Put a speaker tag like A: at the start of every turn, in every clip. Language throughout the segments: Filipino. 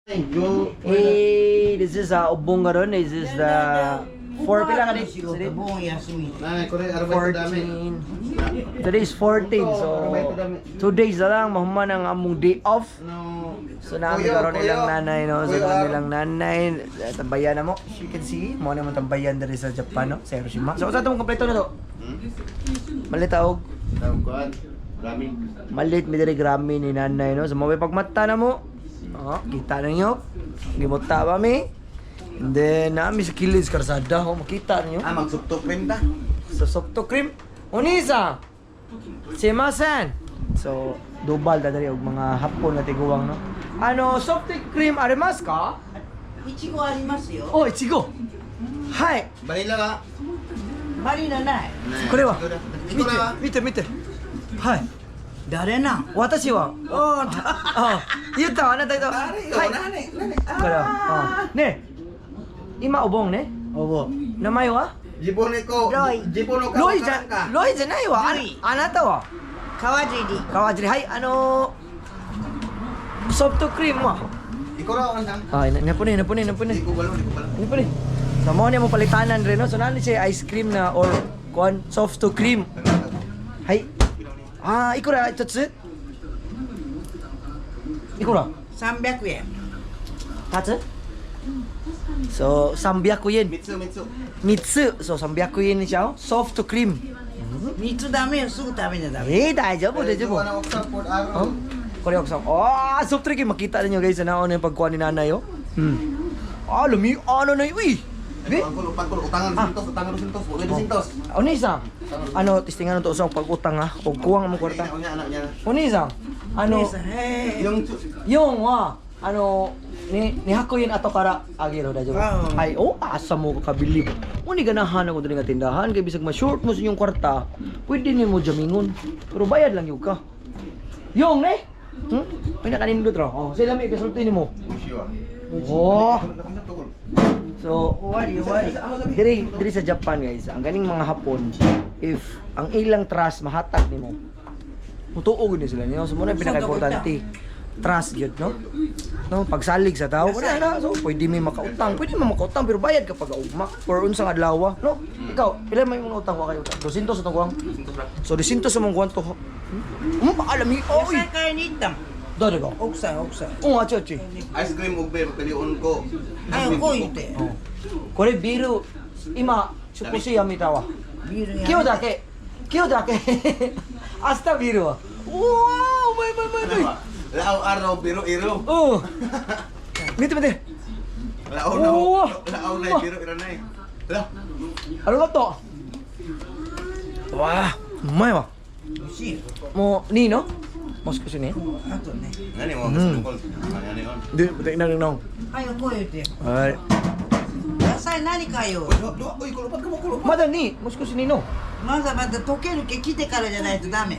A: This is ubong garon. This is the 4 pila ka ni? 14. Today is 14. So 2 days na lang mahuman ang among day off. So namin karon nilang nanay no. So nilang nanay tambayan na mo. You can see mo naman tambayan diri sa Japan no. Sa Hiroshima. So sa tong kompleto na to. Malitaog. Malit mi diri grami ni nanay no. So mabay pagmata na mo. Oh, kita na nyo. Gimuta ba mi? And then, namin sa kilid sa karsada. Oh, makita nyo.
B: Magsukto cream ta.
A: Sa sokto cream. Unisa! Simasen! So, dubal na dali og mga hapon na tiguang, no? Ano, sokto cream arimasu ka?
C: Ichigo arimasu yo.
A: Oh, ichigo! Hai!
B: Balila ka.
C: Marina nai.
A: Kore wa? Mite, mite. Hai!
C: 誰なん？
A: 私は
C: おー、
A: あ、言ったあなた言ったはいこれはね今お盆ね
C: おぼ。
A: 名前は
B: Jipone ko.
C: Roy.
B: Jipone ko.
A: ロイじゃロイじゃないわあなたは
C: 川尻。
A: 川尻はいソフトクリームは
B: Ikaw raw ang dang.
A: ay napuni
B: Di ko balo.
A: napuni so mo niya mo palitanan rin no so nani siya ice cream na or kuan soft cream hay ikura itatsu ikura
C: 300円。
A: tatsu so 300 yen
B: Mitsu.
A: 3つそう300円にしちゃおうソフトクリーム
C: 3つダメよ、すぐ食べなダメ。
A: 大丈夫大丈夫
B: Ano oksa pod araw.
A: これ奥さんsoft drink makita ninyo guys na ano yung pagkuha ni nanay oh lumi ano na yun eh
B: Pangkulo utangan sintos. Boleh sintos.
A: Onisa testingan untuk usang pag-utang ha o kuwang mo kwarta
B: Anaknya.
A: Onisa
B: Yung
A: yung ni hakoyin ato kara agiro da jowa ay asa mo ka kabilib uni ganahan ako diri nga tindahan kay bisag ma-short mo sa inyong kwarta pwede nimo jamingon pero bayad lang yung ka yung pinakanindot ro sila may kasulti nimo so diri sa Japan guys ang ganing mga Hapon if ang ilang trust mahatag nimo mutuog ni sila niyo so mo na pinaka-importante trust yun, no? Pagsalig sa tao, wala na. So, pwede may makautang pero bayad kapag ugma or unsang adlaw, no? Ikaw, ilan may mga utang ko kayo? 200 sa kuwang. So, 200 sa mong kuwanto. Alam ni, oy.
C: 野菜買いに行ったもん。
A: Dali ka?
C: 奥さん。
A: Achi.
B: ice cream ug beer paliun ko.
C: はい、こう言って。
A: Kore biru, ima, sukusi yamitawa.
C: ビールやめ。
A: Kiyo dake. Asta biru wa. Wow, may.
B: Lao araw biro iro.
A: Oh. Mite.
B: Lao na biro iro na eh. Lah.
A: Ano ba to? Wah, umay wa.
C: 美味しいよ。
A: Mo ni no? Mas ko sini.
C: あとね。
B: Nani mo kasungkol. Nani on.
A: Di, butik na nang.
C: はい、こう言って。
A: Ay.
C: 野菜何買いよう。
B: Uy, kulupat ka mo kulupat.
A: Mada ni, mas ko sini no.
C: まだ溶けるけ来てからじゃないとダメ。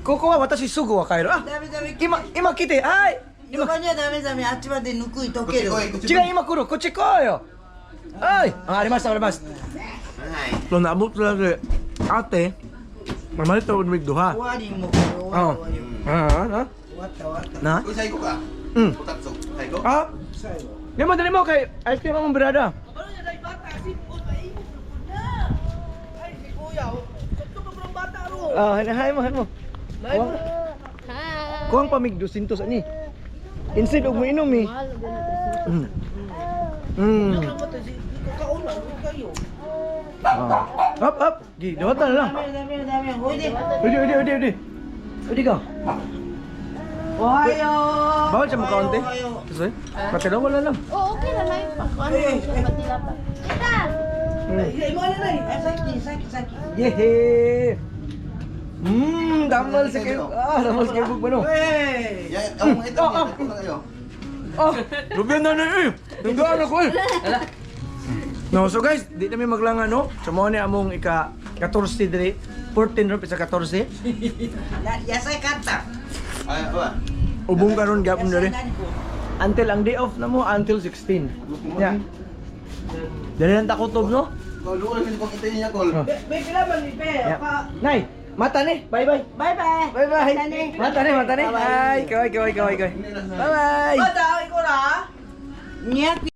A: ここは私すぐわかる。
C: ダメ。
A: 今来て、はい。
C: 横にはダメ。あっちまで抜くい溶ける。
A: 違う、今来る。こっち来いよ。はい。ありました。
B: Ay.
A: Lo naabot talaga ate. Mamalit ako ng duha.
C: 終わりもこれ終わり。終わった。
A: Na?
B: Uy, sayo ka.
A: Hmm.
B: Putatso. Sayo.
C: 最後。
A: Dali mo kay ice cream ang berada. Hay mo. Kuang pamig 200 ani. Instead og mo inom ni. Up. Gi, dawat na lang.
C: ダメ。おいで。
A: Udi ka.
C: おはよう。
A: Bawal siya mo kaunti.
C: おはよう。
A: Kasi, patila wala lang.
D: Oo, okay na lang yung pakuan. Matila pa. Tita!
C: 今までない。さっき。
A: Yehe! Damal sa kayo. Damal sa kayo ba no?
C: Hey.
B: Ya, ang ito. Ito na kayo.
A: Lubyan na eh! Nanggaan ako eh! No, so guys, di namin maglangan no? So mo ni among ika-14 diri. 14 ron sa 14.
C: 野菜買った。
B: Ay, apa?
A: Ubong karon
C: 野
A: gyapon
C: 菜
A: diri.
C: 何こ
A: Until ang day off na mo until 16. Ya. Dali lang takotob no?
B: Kau dulu rin kung ito niya kol.
C: れ？ベビラバにペ
A: Ya.
C: ア。
A: Nay, Mata ni. Bye-bye.
E: Bye-bye.
A: Bye-bye.
E: Mata ni.
A: Mata ni, mata ni. Ay, kaway. Bye-bye.
E: Ikaw ra. Nya